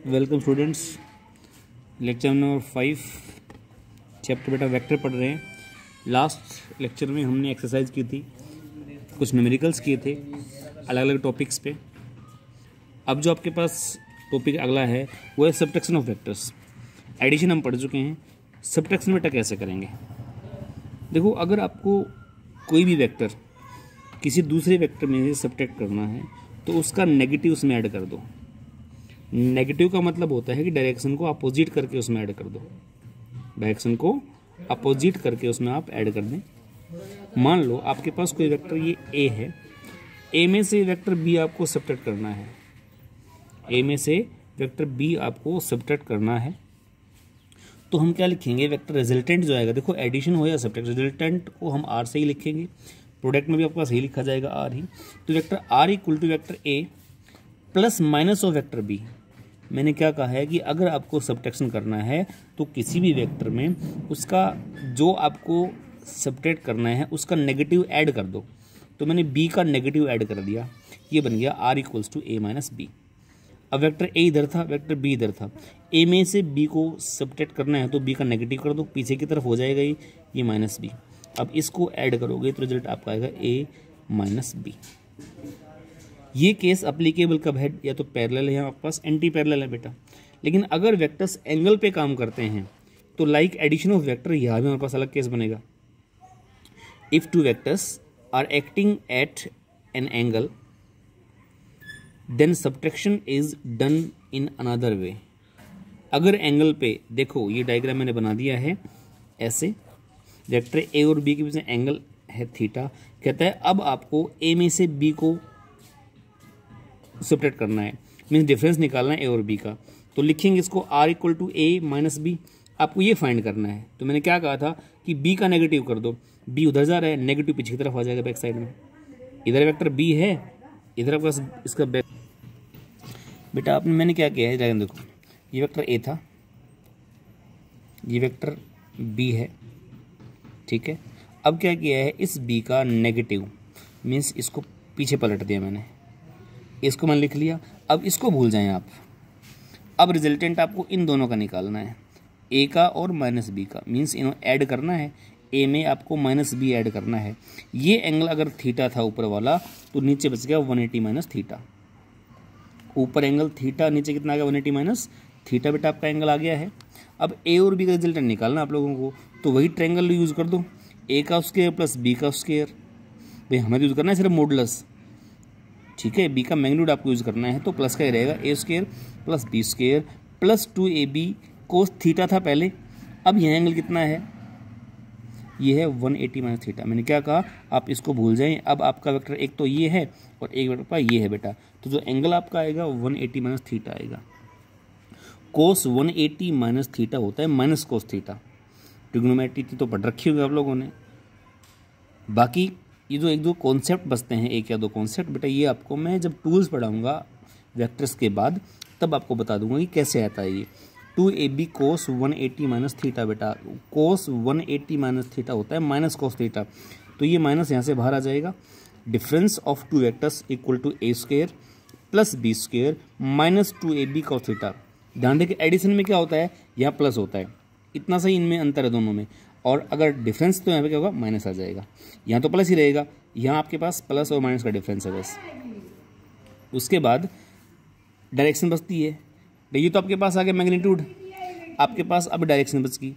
Welcome students, lecture number 5 chapter बेटा vector पढ़ रहे हैं। लास्ट लेक्चर में हमने एक्सरसाइज की थी, कुछ न्यूमेरिकल्स किए थे अलग अलग टॉपिक्स पे। अब जो आपके पास टॉपिक अगला है वो है सबट्रैक्शन ऑफ वेक्टर्स। एडिशन हम पढ़ चुके हैं, सबट्रैक्शन बेटा कैसे करेंगे। देखो, अगर आपको कोई भी वेक्टर किसी दूसरे वेक्टर में से सबट्रैक्ट करना है तो उसका नेगेटिव उसमें ऐड कर दो। नेगेटिव का मतलब होता है कि डायरेक्शन को अपोजिट करके उसमें ऐड कर दो। डायरेक्शन को अपोजिट करके उसमें आप ऐड कर दें। मान लो आपके पास कोई वेक्टर ये ए है, ए में से वेक्टर बी आपको सबट्रैक्ट करना है। ए में से वेक्टर बी आपको सबट्रैक्ट करना है तो हम क्या लिखेंगे, वेक्टर रिजल्टेंट जो आएगा, देखो एडिशन हो या सबट्रैक्ट, रिजल्टेंट को हम आर से ही लिखेंगे। प्रोडक्ट में भी आपके पास यही लिखा जाएगा आर ही। तो vector R equal to vector A plus minus of vector B. मैंने क्या कहा है कि अगर आपको सबट्रैक्शन करना है तो किसी भी वेक्टर में उसका जो आपको सबट्रैक्ट करना है उसका नेगेटिव ऐड कर दो। तो मैंने बी का नेगेटिव ऐड कर दिया, ये बन गया R equals to A minus B. अब वेक्टर ए इधर था, वेक्टर बी इधर था। ए में से बी को सबट्रैक्ट करना है तो बी का नेगेटिव कर दो, पीछे की तरफ हो जाएगा ये माइनस बी। अब इसको ऐड करोगे तो रिजल्ट आपका आएगा ए माइनस बी। ये केस अप्लीकेबल कब है, या तो पैरेलल है, आपके पास एंटी पैरेलल है बेटा। लेकिन अगर वेक्टर्स एंगल पे काम करते हैं तो लाइक एडिशन ऑफ वेक्टर, यहाँ भी हमारे पास अलग केस बनेगा। If two vectors are acting at an angle then subtraction is done in another way. अगर एंगल पे, देखो ये डायग्राम मैंने बना दिया है ऐसे, वेक्टर ए और बी के बीच में एंगल है थीटा। कहता है अब आपको ए में से बी को सबट्रैक्ट करना है, मीन्स डिफरेंस निकालना है ए और बी का। तो लिखेंगे इसको R equal to A minus B. आपको ये फाइंड करना है। तो मैंने क्या कहा था कि बी का नेगेटिव कर दो, बी उधर जा रहा है, नेगेटिव पीछे की तरफ आ जाएगा बैक साइड में। इधर वेक्टर बी है, इधर आपके पास इसका बैक। बेटा आपने मैंने क्या किया है, ड्रैगन देखो, ये वेक्टर ए था, ये वेक्टर बी है, ठीक है। अब क्या किया है, इस बी का नेगेटिव मीन्स इसको पीछे पलट दिया मैंने, इसको मैंने लिख लिया। अब इसको भूल जाएं आप। अब रिजल्टेंट आपको इन दोनों का निकालना है, ए का और माइनस बी का, मीन्स इन्हों ऐड करना है। ए में आपको माइनस बी ऐड करना है। ये एंगल अगर थीटा था ऊपर वाला तो नीचे बच गया 180 माइनस थीटा। ऊपर एंगल थीटा, नीचे कितना आ गया 180 माइनस थीटा। बेटा आपका एंगल आ गया है। अब ए और बी का रिजल्टेंट निकालना आप लोगों को, तो वही ट्रायंगल यूज कर दो, ए का स्क्वायर प्लस बी का स्क्वायर। भाई हमें यूज करना है सिर्फ मॉडुलस, ठीक है। बी का मैग्नीट्यूड आपको यूज करना है तो प्लस का ही रहेगा, A square plus B square plus 2ab cos theta था पहले। अब यह एंगल कितना है, ये है 180 माइनस थीटा। मैंने क्या कहा, आप इसको भूल जाएं। अब आपका वेक्टर एक तो ये है और एक वेक्टर ये है बेटा। तो जो एंगल आपका आएगा 180 माइनस थीटा आएगा। कोस 180 माइनस थीटा होता है माइनस कोस थीटा। ट्रिग्नोमेट्री की तो पढ़ रखी होगी आप लोगों ने। बाकी ये जो एक दो कॉन्सेप्ट बचते हैं, एक या दो कॉन्सेप्ट बेटा, ये आपको मैं जब टूल्स पढ़ाऊंगा वेक्टर्स के बाद तब आपको बता दूंगा कि कैसे आता है ये। 2ab कोस 180 माइनस थीटा बेटा, कोस 180 माइनस थीटा होता है माइनस कोस थीटा। तो ये माइनस यहाँ से बाहर आ जाएगा। Difference of two vectors equal to A square plus B square minus 2ab cos theta. ध्यान दें कि एडिशन में क्या होता है, यहाँ प्लस होता है, इतना सही इनमें अंतर है दोनों में। और अगर डिफरेंस तो यहाँ पे क्या होगा, माइनस आ जाएगा। यहाँ तो प्लस ही रहेगा, यहाँ आपके पास प्लस और माइनस का डिफरेंस है बस। उसके बाद डायरेक्शन बचती है। ये तो आपके पास आ गया मैग्नीट्यूड, आपके पास अब डायरेक्शन बच गई।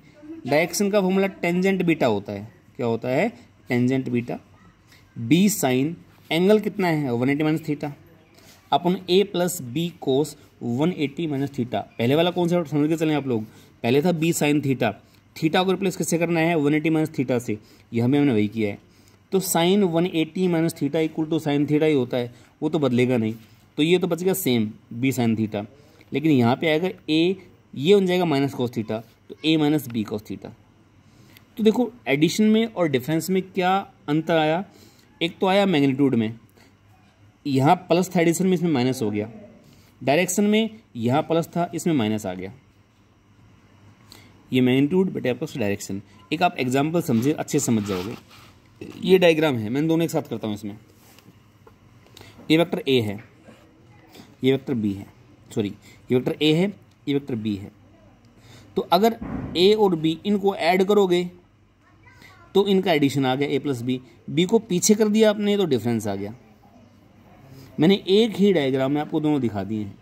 डायरेक्शन का फॉर्मूला टेंजेंट बीटा होता है। क्या होता है, tangent beta. B sine angle कितना है 180 minus theta upon A plus B cos 180 minus theta. पहले वाला कौन सा समझ के चलें आप लोग, पहले था बी साइन थीटा। थीटा को रिप्लेस किससे करना है, 180 माइनस थीटा से। यह हमें हमने वही किया है। तो sine 180 minus theta equal to sine theta ही होता है, वो तो बदलेगा नहीं। तो ये तो बच गया सेम बी साइन थीटा। लेकिन यहाँ पे आएगा ए, ये बन जाएगा माइनस कोस थीटा, तो ए माइनस बी कोस थीटा। तो देखो एडिशन में और डिफरेंस में क्या अंतर आया। एक तो आया मैग्नीट्यूड में, यहाँ प्लस था एडिशन में, इसमें माइनस हो गया। डायरेक्शन में यहाँ प्लस था, इसमें माइनस आ गया। ये मैग्नीट्यूड बेटे आपका डायरेक्शन। एक आप एग्जाम्पल समझिए, अच्छे समझ जाओगे। ये डायग्राम है, मैं दोनों एक साथ करता हूँ इसमें। ये वेक्टर ए है, ये वेक्टर बी है। सॉरी ये वेक्टर ए है, ये वेक्टर बी है। तो अगर ए और बी इनको ऐड करोगे तो इनका एडिशन आ गया ए प्लस बी। बी को पीछे कर दिया आपने तो डिफरेंस आ गया। मैंने एक ही डायग्राम में आपको दोनों दिखा दिए हैं।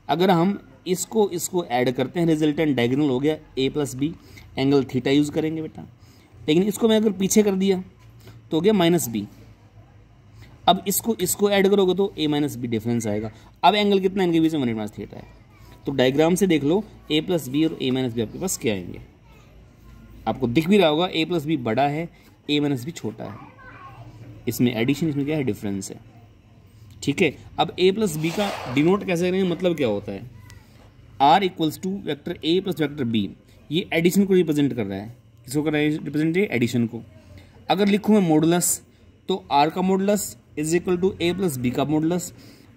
अगर हम इसको ऐड करते हैं रिजल्टेंट डायगोनल हो गया A plus B, angle theta use करेंगे बेटा। लेकिन इसको मैं अगर पीछे कर दिया तो हो गया माइनस बी। अब इसको ऐड करोगे तो ए माइनस बी डिफरेंस आएगा। अब एंगल कितना है इनके बीच में, 180 थीटा है। तो डायग्राम से देख लो ए प्लस बी और ए माइनस बी आपके पास क्या आएंगे। आपको दिख भी रहा होगा ए प्लस बी बड़ा है, ए माइनस बी छोटा है। इसमें एडिशन, इसमें क्या है, डिफरेंस है। ठीक है, अब ए प्लस बी का डिनोट कैसे करेंगे, मतलब क्या होता है, R equals to vector A plus vector B. ये एडिशन को रिप्रेजेंट कर रहा है। किसको कर रहा है रिप्रेजेंट, एडिशन को। अगर लिखूँ मैं मॉडुलस तो आर का modulus is equal to A plus B का मॉडुलस।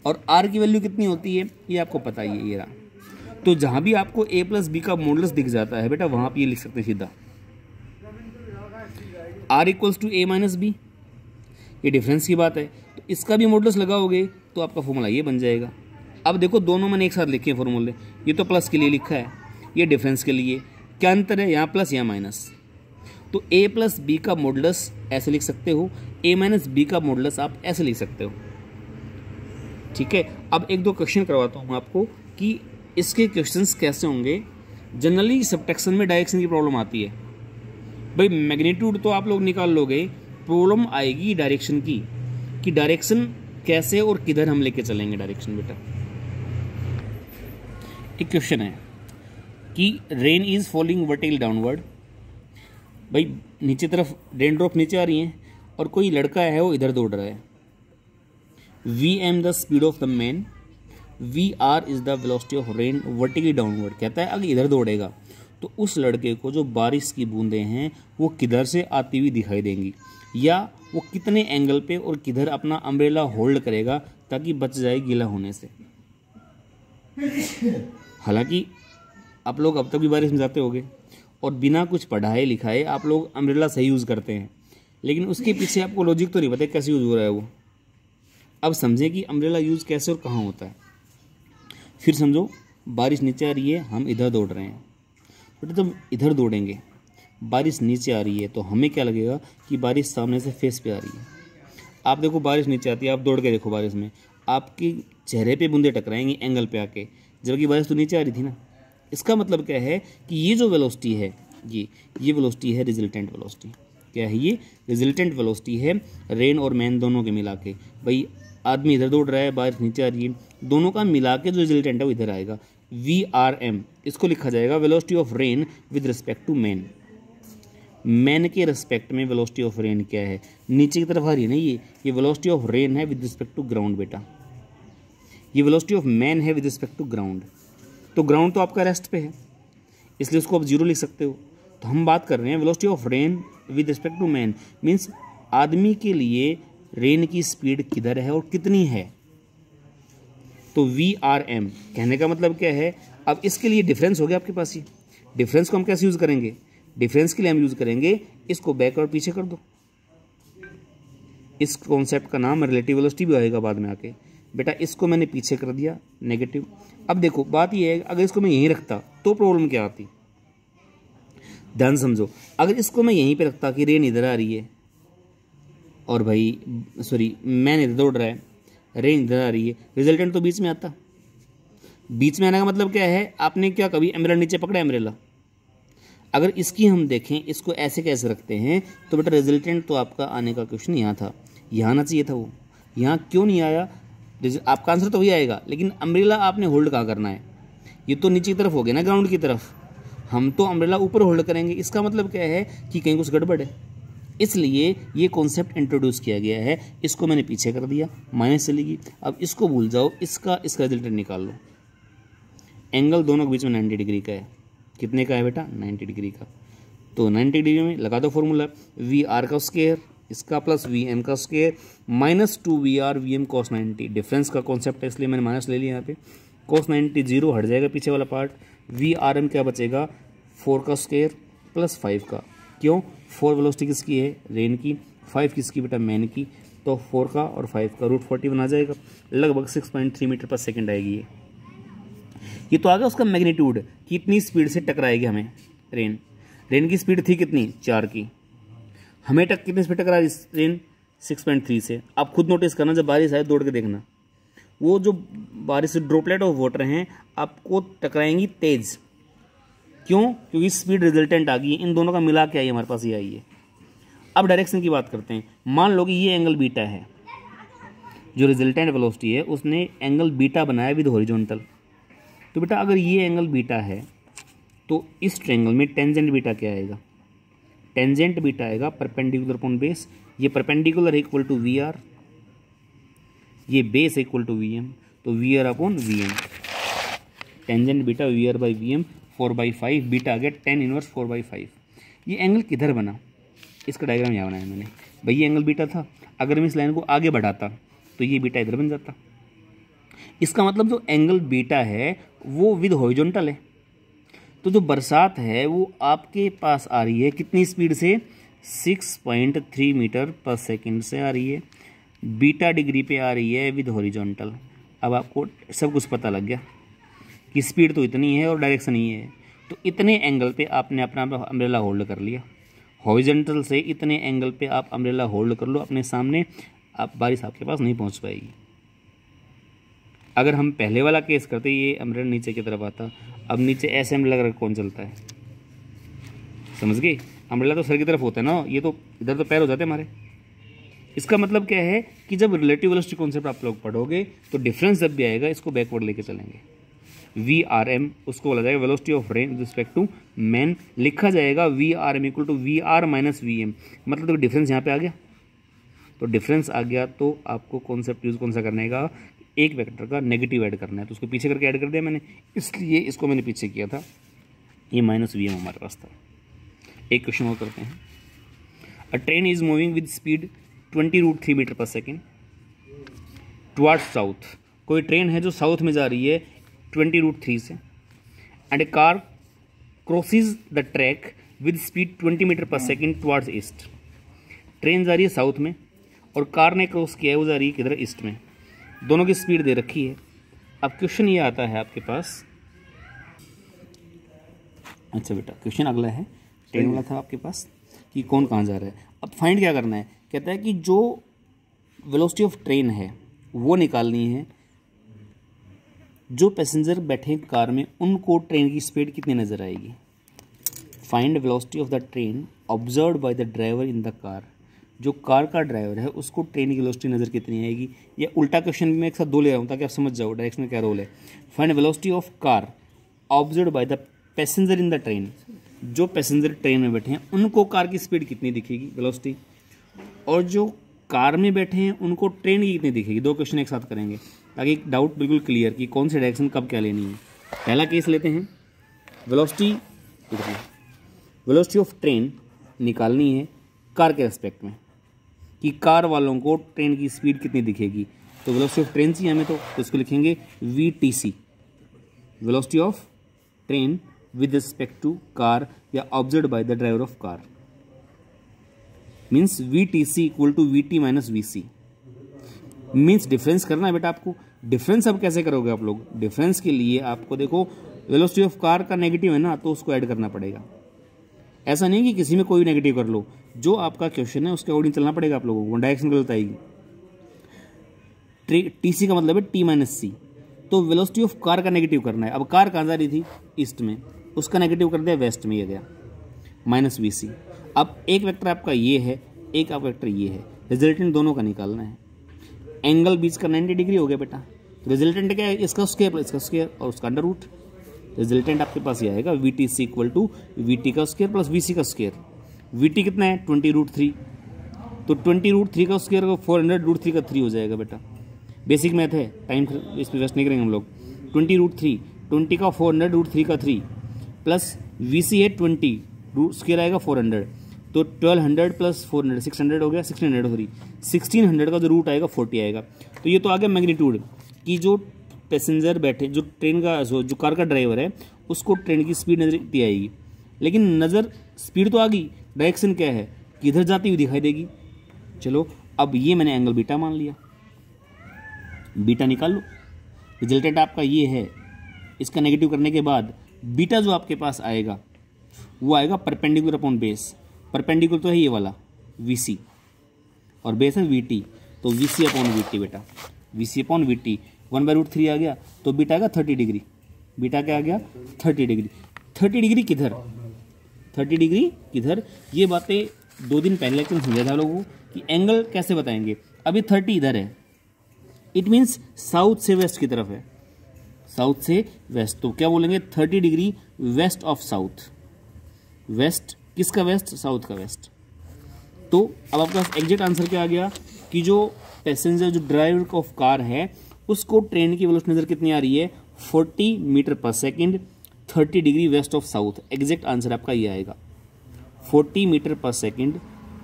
और आर की वैल्यू कितनी होती है ये आपको पता ही है, ये रहा। तो जहाँ भी आपको ए प्लस बी का मॉडुलस दिख जाता है बेटा वहाँ पे ये लिख सकते हैं सीधा R equals to A minus B. ये डिफरेंस की बात है, तो इसका भी मॉडुलस लगाओगे तो आपका फॉर्मूला ये बन जाएगा। अब देखो दोनों मैंने एक साथ लिखे हैं फॉर्मूले। ये तो प्लस के लिए लिखा है, ये डिफरेंस के लिए। क्या अंतर है, यहाँ प्लस यहाँ माइनस। तो ए प्लस बी का मॉडुलस ऐसे लिख सकते हो, ए माइनस बी का मॉडुलस आप ऐसे लिख सकते हो। ठीक है, अब एक दो क्वेश्चन करवाता हूँ आपको कि इसके क्वेश्चंस कैसे होंगे। जनरली सब्ट्रैक्शन में डायरेक्शन की प्रॉब्लम आती है भाई। मैग्नीट्यूड तो आप लोग निकाल लोगे, प्रॉब्लम आएगी डायरेक्शन की, कि डायरेक्शन कैसे और किधर हम लेके चलेंगे डायरेक्शन बेटा। एक क्वेश्चन है कि rain is falling vertically downward. भाई नीचे तरफ रेन ड्रॉप नीचे आ रही हैं और कोई लड़का है वो इधर दौड़ रहा है। V M the speed of the man, V R is the velocity of rain vertically downward. कहता है अगर इधर दौड़ेगा तो उस लड़के को जो बारिश की बूंदें हैं वो किधर से आती हुई दिखाई देंगी, या वो कितने एंगल पे और किधर अपना अम्ब्रेला होल्ड करेगा ताकि बच जाए गीला होने से। हालांकि आप लोग अब तक भी बारिश में जाते होंगे और बिना कुछ पढ़ाए लिखाए आप लोग अम्ब्रेला सही यूज़ करते हैं, लेकिन उसके पीछे आपको लॉजिक तो नहीं पता कैसे यूज़ हो रहा है वो। अब समझें कि अम्ब्रेला यूज़ कैसे और कहाँ होता है। फिर समझो बारिश नीचे आ रही है, हम इधर दौड़ रहे हैं। बट जब इधर दौड़ेंगे बारिश नीचे आ रही है तो हमें क्या लगेगा कि बारिश सामने से फेस पे आ रही है। आप देखो बारिश नीचे आती है, आप दौड़ के देखो बारिश में आपके चेहरे पे बूंदे टकराएंगी एंगल पे आके, जबकि बारिश तो नीचे आ रही थी ना। इसका मतलब क्या है कि ये जो वेलोसिटी है ये वेलोसिटी है रिजल्टेंट वेलोसिटी। क्या है ये, रिजल्टेंट वेलोसिटी है रेन और मैन दोनों के मिला के। भाई आदमी इधर दौड़ रहा है, बारिश नीचे आ रही है, दोनों का मिला के जो रिजल्टेंट है वो इधर आएगा। वी आर एम इसको लिखा जाएगा velocity of rain with respect to man. Man के रिस्पेक्ट में वेलोसिटी ऑफ रेन क्या है, नीचे की तरफ आ रही है ना ये वेलोसिटी ऑफ रेन है विद रिस्पेक्ट टू ग्राउंड बेटा। ये वेलोसिटी ऑफ मैन है विद रिस्पेक्ट टू ग्राउंड। तो ग्राउंड तो आपका रेस्ट पे है इसलिए उसको आप जीरो लिख सकते हो। तो हम बात कर रहे हैं velocity of rain with respect to man, means आदमी के लिए रेन की स्पीड किधर है और कितनी है। तो वी आर एम कहने का मतलब क्या है, अब इसके लिए डिफरेंस हो गया आपके पास। ये डिफरेंस को हम कैसे यूज़ करेंगे, डिफरेंस के लिए हम यूज़ करेंगे इसको बैक और पीछे कर दो। इस कॉन्सेप्ट का नाम रिलेटिव वेलोसिटी भी आएगा बाद में आके। बेटा इसको मैंने पीछे कर दिया नेगेटिव। अब देखो बात ये है अगर इसको मैं यहीं रखता तो प्रॉब्लम क्या आती, ध्यान समझो। अगर इसको मैं यहीं पे रखता कि रेन इधर आ रही है और भाई सॉरी मैन इधर दौड़ रहा है, रेन इधर आ रही है, रिजल्टेंट तो बीच में आता। बीच में आने का मतलब क्या है, आपने क्या कभी अम्ब्रेला नीचे पकड़ा अम्ब्रेला। अगर इसकी हम देखें इसको ऐसे कैसे रखते हैं तो बेटा रिजल्टेंट तो आपका आने का क्वेश्चन यहाँ था, यहाँ आना चाहिए था, वो यहाँ क्यों नहीं आया। आपका आंसर तो वही आएगा लेकिन अम्ब्रेला आपने होल्ड कहाँ करना है, ये तो नीचे की तरफ हो गया ना ग्राउंड की तरफ। हम तो अम्ब्रेला ऊपर होल्ड करेंगे, इसका मतलब क्या है कि कहीं कुछ गड़बड़ है, इसलिए ये कॉन्सेप्ट इंट्रोड्यूस किया गया है। इसको मैंने पीछे कर दिया, माइनस चलेगी। अब इसको भूल जाओ, इसका रिजल्टेंट निकाल लो। एंगल दोनों के बीच में 90 डिग्री का है। कितने का है बेटा, 90 डिग्री का। तो 90 डिग्री में लगा दो फॉर्मूला, वी आर का स्क्वायर इसका प्लस वी एम का square minus 2 V R V M cos 90। Difference का कॉन्सेप्ट है इसलिए मैंने माइनस ले लिया यहाँ पे। कॉस 90 जीरो हट जाएगा पीछे वाला पार्ट। वी आर एम क्या बचेगा, 4 का स्क्वायर प्लस 5 का। क्यों, 4 वेलोसिटी किसकी है, रेन की, 5 किसकी बेटा, मैन की। तो 4 का और 5 का रूट 40 बना जाएगा, लगभग 6.3 मीटर पर सेकेंड आएगी ये। ये तो आ गया उसका मैग्नीट्यूड, कितनी स्पीड से टकराएगी हमें रेन की स्पीड थी कितनी 4 की, हमें कितनी स्पीड टकरा रही रेन 6.3 से। आप खुद नोटिस करना, जब बारिश आए दौड़ के देखना, वो जो बारिश से ड्रॉपलेट ऑफ वाटर हैं आपको टकराएंगी तेज। क्यों? क्योंकि स्पीड रिजल्टेंट आ गई है, इन दोनों का मिला के आई हमारे पास, ये आई है। अब डायरेक्शन की बात करते हैं। मान लो कि ये एंगल बीटा है, जो रिजल्टेंट वेलोसिटी है उसने एंगल बीटा बनाया विद हॉरिजॉन्टल। तो बेटा अगर ये एंगल बीटा है तो इस ट्रायंगल में टेंजेंट बीटा क्या आएगा? टेंजेंट बीटा आएगा परपेंडिकुलर अपॉन बेस। ये perpendicular equal to V R, ये base equal to V M, तो V R upon V M. Tangent beta V R by V M, 4/5, beta आ गया 10 inverse 4/5। ये angle किधर बना? इसका डायग्राम यहाँ बनाया मैंने। भाई ये एंगल बीटा था, अगर मैं इस लाइन को आगे बढ़ाता तो ये बीटा इधर बन जाता। इसका मतलब जो एंगल बीटा है वो विद हॉरिजॉन्टल है। तो जो बरसात है वो आपके पास आ रही है कितनी स्पीड से? 6.3 मीटर पर सेकंड से आ रही है, बीटा डिग्री पे आ रही है विद हॉरिजॉन्टल। अब आपको सब कुछ पता लग गया कि स्पीड तो इतनी है और डायरेक्शन ही है। तो इतने एंगल पे आपने अपना अम्ब्रेला होल्ड कर लिया, हॉरिजॉन्टल से इतने एंगल पे आप अम्ब्रेला होल्ड कर लो अपने सामने, आप बारिश आपके पास नहीं पहुंच पाएगी। अगर हम पहले वाला केस करते ये अम्ब्रेला नीचे की तरफ आता, अब नीचे ऐसे अम्ब्रेला रख कौन चलता है? समझ गए? अम्ब्रेला तो सर की तरफ होता है ना, ये तो इधर तो पैर हो जाते हैं हमारे। इसका मतलब क्या है कि जब रिलेटिव वेलोसिटी कॉन्सेप्ट आप लोग पढ़ोगे तो डिफरेंस जब भी आएगा इसको बैकवर्ड लेके चलेंगे। VRM उसको बोला जाएगा velocity of rain with respect to man, लिखा जाएगा VRM equal to VR minus VM। मतलब तो डिफरेंस यहाँ पे आ गया, तो डिफरेंस आ गया तो आपको कॉन्सेप्ट यूज कौन सा करने का? एक वेक्टर का नेगेटिव ऐड करना है, तो उसको पीछे करके ऐड कर दिया मैंने, इसलिए इसको मैंने पीछे किया था। ये माइनस VM हमारे पास था। एक क्वेश्चन और करते हैं। A train is moving with speed 20√3 metre per second towards south. कोई ट्रेन है जो साउथ में जा रही है 20√3 से, and a car crosses the track with speed 20 metre per second towards east. Train जा रही है साउथ में और कार ने क्रॉस किया है, वो जा रही है किधर? ईस्ट में। दोनों की स्पीड दे रखी है। अब क्वेश्चन ये आता है आपके पास, अच्छा बेटा क्वेश्चन अगला है, ट्रेन वाला था आपके पास कि कौन कहाँ जा रहा है। अब फाइंड क्या करना है? कहता है कि जो वेलोसिटी ऑफ ट्रेन है वो निकालनी है, जो पैसेंजर बैठे कार में उनको ट्रेन की स्पीड कितनी नज़र आएगी। Find velocity of the train observed by the driver in the car. जो कार का ड्राइवर है उसको ट्रेन की वेलोसिटी नज़र कितनी आएगी। ये उल्टा क्वेश्चन भी मैं एक साथ दो ले रहा हूँ ताकि आप समझ जाओ डायरेक्शन में क्या रोल है। Find velocity of car observed by the passenger in the train. जो पैसेंजर ट्रेन में बैठे हैं उनको कार की स्पीड कितनी दिखेगी वेलोसिटी, और जो कार में बैठे हैं उनको ट्रेन की कितनी दिखेगी। दो क्वेश्चन एक साथ करेंगे ताकि एक डाउट बिल्कुल क्लियर कि कौन सी डायरेक्शन कब क्या लेनी है। पहला केस लेते हैं, वेलोसिटी ऑफ ट्रेन निकालनी है कार के रेस्पेक्ट में कि कार वालों को ट्रेन की स्पीड कितनी दिखेगी। तो वेलोसिटी ऑफ ट्रेन चाहिए हमें, तो इसको लिखेंगे VTC, velocity of train with respect to car या observed by the driver of car, means VTC equal to VT minus VC। Means difference करना है बेटा आपको। डिफरेंस अब कैसे करोगे आप लोग? डिफरेंस के लिए आपको देखो वेलोसिटी ऑफ कार का नेगेटिव है ना, तो उसको ऐड करना पड़ेगा। ऐसा नहीं कि किसी में कोई नेगेटिव कर लो, जो आपका क्वेश्चन है उसके अकॉर्डिंग चलना पड़ेगा आप लोगों को, डायरेक्शन गलत आएगी। TC का मतलब है T माइनस C, तो वेलोसिटी ऑफ कार का नेगेटिव करना है। अब कार कहाँ जा रही थी? ईस्ट में, उसका नेगेटिव कर दिया वेस्ट में, ये गया माइनस VC। अब एक वेक्टर आपका ये है, एक आपका वेक्टर ये है, रिजल्टेंट दोनों का निकालना है। एंगल बीच का 90 डिग्री हो गया बेटा, तो रिजल्टेंट क्या है? इसका स्क्वायर प्लस इसका स्क्वायर और उसका अंडर रूट। रिजल्टेंट आपके पास ये आएगा VTC इक्वल टू VT का स्क्वायर प्लस VC का स्क्वायर। VT कितना है? 20√3, तो 20√3 का स्क्वायर 400√3 का 3 हो जाएगा बेटा। बेसिक मैथ है, टाइम इस पर वेस्ट नहीं करेंगे हम लोग। 20√3, 20 का 400√3 का 3 प्लस VC है 20, रूट स्क्वायर आएगा 400, तो 1200 प्लस 400 600 हो गया, 1600 का जो रूट आएगा 40 आएगा। तो ये तो आ गया मैग्नीट्यूड कि जो पैसेंजर बैठे, जो ट्रेन का जो कार का ड्राइवर है उसको ट्रेन की स्पीड नजर इतनी आएगी। लेकिन नज़र स्पीड तो आ गई, डायरेक्शन क्या है? किधर जाती हुई दिखाई देगी। चलो अब ये मैंने एंगल बीटा मान लिया, बीटा निकाल लो। रिजल्टेंट आपका ये है इसका नेगेटिव करने के बाद बीटा जो आपके पास आएगा वो आएगा परपेंडिकुलर अपॉन बेस। परपेंडिकुलर तो है ये वाला VC और बेस है VT, तो VC अपॉन VT बेटा, VC अपॉन VT 1/√3 आ गया, तो बीटा आएगा 30 डिग्री। बीटा क्या आ गया 30 डिग्री। 30 डिग्री किधर, 30 डिग्री किधर, ये बातें 2 दिन पहले लेक्चर में समझा था लोगों को कि एंगल कैसे बताएंगे। अभी 30 इधर है, इट मीन्स साउथ से वेस्ट की तरफ है, साउथ से वेस्ट, तो क्या बोलेंगे 30 degree west of south. West किसका वेस्ट, साउथ का वेस्ट। तो अब आपके पास एग्जैक्ट आंसर क्या आ गया कि जो पैसेंजर जो ड्राइवर ऑफ कार है उसको ट्रेन की वेलोसिटी नजर कितनी आ रही है 40 metre per second 30 degree west of south. Exact answer आपका ये आएगा 40 metre per second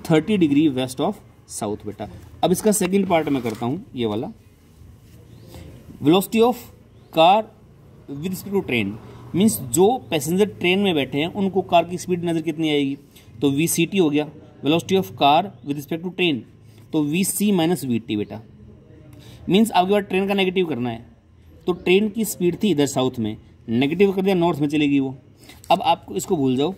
30 degree west of south बेटा। अब इसका सेकंड पार्ट मैं करता हूं, ये वाला velocity of car with respect to train, means जो पैसेंजर ट्रेन में बैठे हैं उनको कार की स्पीड नजर कितनी आएगी, तो VCT हो गया velocity of car with respect to train, तो VC माइनस VT बेटा। मीन्स आपके पास ट्रेन का नेगेटिव करना है, तो ट्रेन की स्पीड थी इधर साउथ में, नेगेटिव कर दिया नॉर्थ में चलेगी वो। अब आपको इसको भूल जाओ,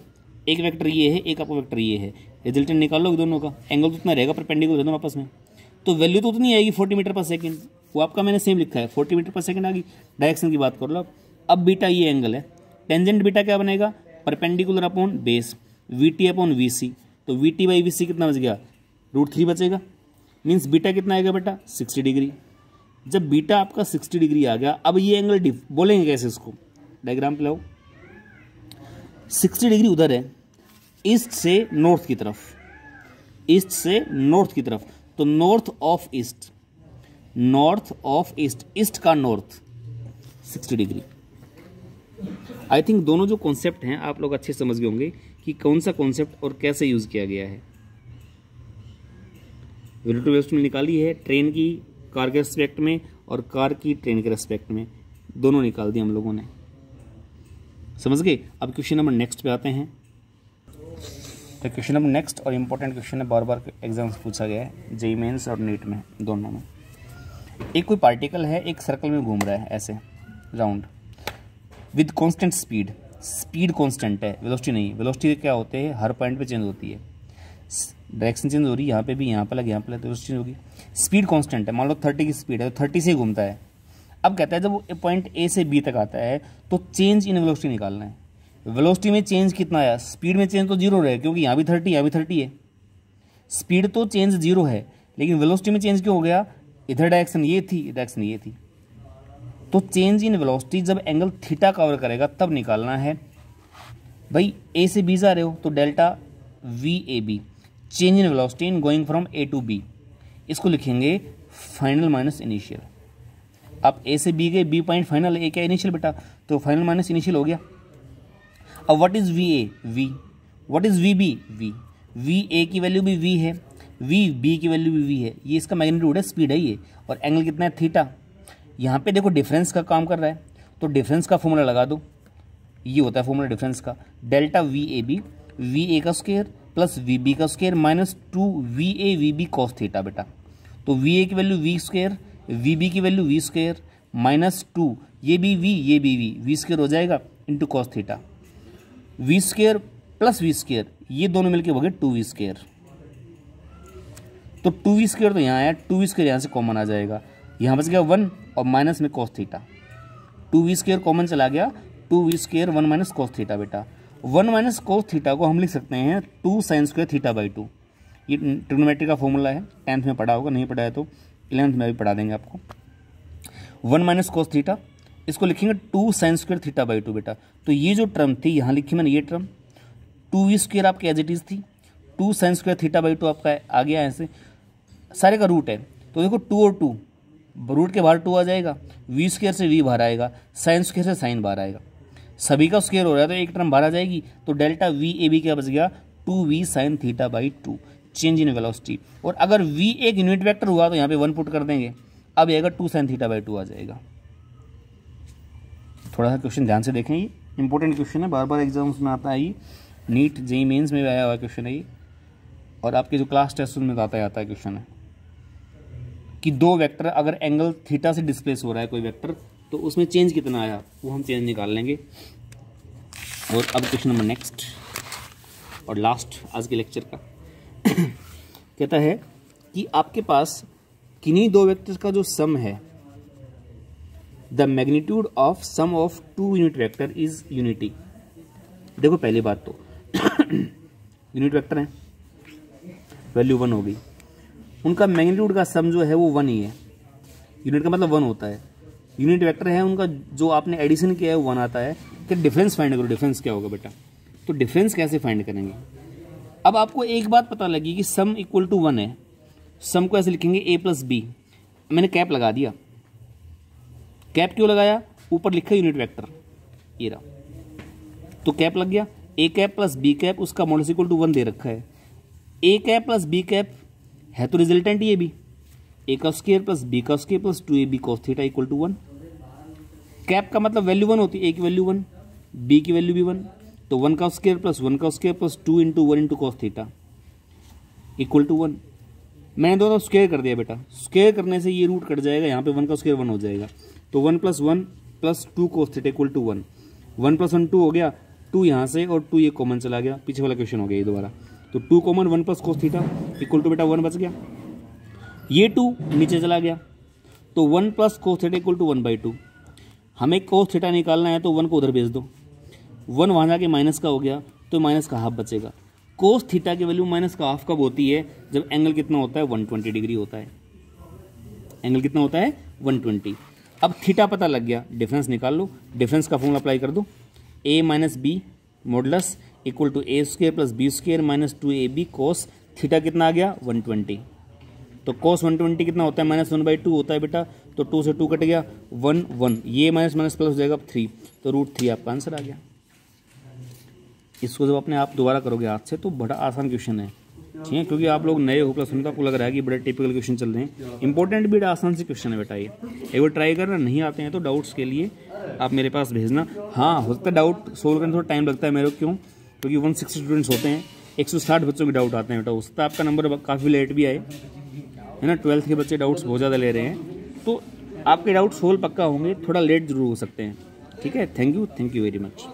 एक वेक्टर ये है, एक आपका वेक्टर ये है, रिजल्टेंट निकाल लो दोनों का, एंगल तो उतना रहेगा परपेंडिकुलर दोनों आपस में, तो वैल्यू तो उतनी आएगी 40 मीटर पर सेकेंड, वो आपका मैंने सेम लिखा है 40 मीटर पर सेकेंड आ गई। डायरेक्शन की बात कर लो। अब बीटा ये एंगल है, टेंजेंट बीटा क्या बनेगा perpendicular upon base VT upon VC, तो VT बाई VC कितना बच गया √3 बचेगा। मीन्स बीटा कितना आएगा बेटा 60 डिग्री। जब बीटा आपका 60 डिग्री आ गया, अब ये एंगल बोलेंगे कैसे इसको, डायग्राम पे लाओ। 60 डिग्री उधर है ईस्ट से नॉर्थ की तरफ, ईस्ट से नॉर्थ की तरफ, तो north of east, north of east, east का नॉर्थ 60 डिग्री। आई थिंक दोनों जो कॉन्सेप्ट हैं आप लोग अच्छे समझ गए होंगे कि कौन सा कॉन्सेप्ट और कैसे यूज किया गया है। रिलेटिव वेलोसिटी निकाली है ट्रेन की कार के रेस्पेक्ट में और कार की ट्रेन के रेस्पेक्ट में, दोनों निकाल दिए हम लोगों ने, समझ गए। अब क्वेश्चन नंबर नेक्स्ट पे आते हैं। तो क्वेश्चन नंबर नेक्स्ट और इम्पोर्टेंट क्वेश्चन है, बार बार एग्जाम्स पूछा गया है जेईई मेंस और नीट में दोनों में। एक कोई पार्टिकल है एक सर्कल में घूम रहा है ऐसे round with constant speed, speed constant है, वेलोसिटी नहीं। वेलोसिटी क्या होते हैं हर पॉइंट पे चेंज होती है, डायरेक्शन चेंज हो रही है, यहाँ पे भी, यहाँ पे लगे, यहाँ पे लगे, तो वेलोसिटी चेंज होगी। स्पीड कांस्टेंट है, मान लो 30 की स्पीड है तो 30 से घूमता है। अब कहता है जब वो पॉइंट A से B तक आता है तो चेंज इन वेलोसिटी निकालना है। वेलोसिटी में चेंज कितना आया, स्पीड में चेंज तो 0 रहे क्योंकि यहाँ भी 30 यहाँ भी 30 है, स्पीड तो चेंज 0 है, लेकिन वेलोसिटी में चेंज क्यों हो गया, इधर डायरेक्शन ये थी, डायरेक्शन ये थी। तो चेंज इन वेलोसिटी जब एंगल थीटा कवर करेगा तब निकालना है। भाई A से B जा रहे हो तो delta VAB, change in velocity in going from A to B, इसको लिखेंगे फाइनल माइनस इनिशियल। आप A से B गए, B पॉइंट फाइनल, A क्या इनिशियल बेटा, तो फाइनल माइनस इनिशियल हो गया। अब what is VA, V, what is VB, V, VA की वैल्यू भी V है, VB की वैल्यू भी V है, ये इसका मैग्नीट्यूड है, स्पीड है ये, और एंगल कितना है थीटा। यहाँ पे देखो डिफरेंस का काम कर रहा है, तो डिफरेंस का फॉर्मूला लगा दो, ये होता है फॉर्मूला डिफरेंस का, डेल्टा VAB, VA का स्क्वायर प्लस VB का square minus 2 VA VB cos theta बेटा। तो VA की वैल्यू V स्क्वायर, VB की वैल्यू V स्क्वायर माइनस 2, ये भी V ये भी V स्क्वायर हो जाएगा into cos theta, V square plus V square, ये दोनों मिलकर हो गए 2V स्क्वायर। तो 2V स्क्वायर तो यहाँ आया, 2V स्क्वायर यहाँ से कॉमन आ जाएगा, यहाँ बच गया 1 और माइनस में cos theta, 2V square common चला गया, 2V square 1 minus cos theta बेटा। 1 माइनस कॉस थीटा को हम लिख सकते हैं 2 साइन स्क्वायर थीटा बाई 2, ये ट्रिग्नोमेट्री का फॉर्मूला है, 10th में पढ़ा होगा, नहीं पढ़ा है तो 11th में भी पढ़ा देंगे आपको। 1 माइनस कॉस थीटा, इसको लिखेंगे 2 साइन स्क्वायर थीटा बाई 2 बेटा। तो ये जो टर्म थी यहाँ लिखी मैंने, ये टर्म 2V स्क्वायर आपकी एज इट इज थी, 2 साइन स्क्वायर थीटा बाई 2 आपका आ गया ऐसे, सारे का रूट है, तो देखो 2 और 2, रूट के बाहर 2 आ जाएगा, V स्क्वायर से V बाहर आएगा, साइन स्क्वायर से साइन बाहर आएगा, सभी का स्क्वायर हो रहा है तो एक टर्म बाहर आ जाएगी, तो डेल्टा VAB क्या बच गया 2V sine theta by 2, change in velocity. और अगर V एक यूनिट वेक्टर हुआ तो यहाँ पे 1 पुट कर देंगे, अब आएगा 2 साइन थीटा बाई 2 आ जाएगा। थोड़ा सा क्वेश्चन ध्यान से देखें, ये इंपॉर्टेंट क्वेश्चन है, बार बार एग्जाम्स में आता है, ये नीट जेईई मेंस में भी आया हुआ क्वेश्चन है ये, और आपके जो क्लास टेस्ट में आता है क्वेश्चन है कि दो वेक्टर अगर एंगल थीटा से डिस्प्लेस हो रहा है कोई वेक्टर, तो उसमें चेंज कितना आया वो हम चेंज निकाल लेंगे। और अब क्वेश्चन नंबर नेक्स्ट और लास्ट आज के लेक्चर का कहता है कि आपके पास किन्हीं दो वेक्टर्स का जो सम है, the magnitude of sum of two unit vector is unity. देखो पहली बात तो यूनिट वेक्टर है, वैल्यू 1 हो गई, उनका मैग्नीट्यूड का सम जो है वो 1 ही है। यूनिट का मतलब 1 होता है। यूनिट वेक्टर है, उनका जो आपने एडिशन किया है वो 1 आता है। कि डिफरेंस फाइंड करो। डिफरेंस क्या होगा बेटा? तो डिफरेंस कैसे फाइंड करेंगे? अब आपको एक बात पता लगी कि सम इक्वल टू 1 है। सम को ऐसे लिखेंगे a प्लस बी। मैंने कैप लगा दिया। कैप क्यों लगाया? ऊपर लिखा यूनिट वेक्टर, ये रहा, तो कैप लग गया। a cap plus b cap, उसका मॉडुलस इक्वल टू 1 दे रखा है। a cap plus b cap है तो रिजल्टेंट ये भी a का स्क्वायर प्लस b का square plus 2ab cos theta equal to 1। Cap का मतलब वैल्यू 1 होती है, a की वैल्यू 1, b की वैल्यू भी 1, तो 1 का स्क्वायर प्लस 1 का square plus 2 into 1 into cos theta equal to 1। मैंने दोनों स्क्वायर कर दिया बेटा। स्क्वायर करने से ये रूट कट जाएगा, यहाँ पे 1 का स्क्वायर 1 हो जाएगा, तो 1 plus 1 plus 2 cos theta equal to 1। 1 plus 1 2 हो गया, 2 यहाँ से और 2 ये कॉमन चला गया, पीछे वाला क्वेश्चन हो गया ये दोबारा। तो 2 common, 1 plus cos theta equal to बेटा 1 बच गया। ये 2 नीचे चला गया, तो 1 plus cos theta equal to 1/2। हमें cos थीटा निकालना है तो 1 को उधर भेज दो, 1 वहाँ जाके माइनस का हो गया, तो माइनस का हाफ बचेगा। cos थीटा की वैल्यू माइनस का हाफ कब होती है? जब एंगल कितना होता है? 120 डिग्री होता है। एंगल कितना होता है? 120। अब थीटा पता लग गया, डिफरेंस निकाल लो। डिफरेंस का फॉर्मूला अप्लाई कर दो। a minus b modulus equal to a square plus B square minus 2ab cos theta कितना आ गया? 120। तो cos 120 कितना होता है? माइनस 1/2 होता है बेटा, तो 2 से 2 कट गया, 1 1, ये माइनस माइनस प्लस हो जाएगा 3, तो √3 आपका आंसर आ गया। इसको जब अपने आप दोबारा करोगे हाथ से तो बड़ा आसान क्वेश्चन है, ठीक है, क्योंकि आप लोग नए हो प्लस उनका आपको लग रहा है कि बड़े टिपिकल क्वेश्चन चल रहे हैं। इंपॉर्टेंट भी आसान से क्वेश्चन है बेटा ये, एक बार ट्राई करना। नहीं आते हैं तो डाउट्स के लिए आप मेरे पास भेजना। हाँ, हो सकता है डाउट सोल्व करने थोड़ा टाइम लगता है मेरे को, क्यों? क्योंकि 160 स्टूडेंट्स होते हैं, 160 बच्चों के डाउट आते हैं बेटा। हो सकता है आपका नंबर काफ़ी लेट भी आए, है ना। 12th के बच्चे डाउट्स बहुत ज़्यादा ले रहे हैं, तो आपके डाउट सोल्व पक्का होंगे, थोड़ा लेट जरूर हो सकते हैं, ठीक है। Thank you very much.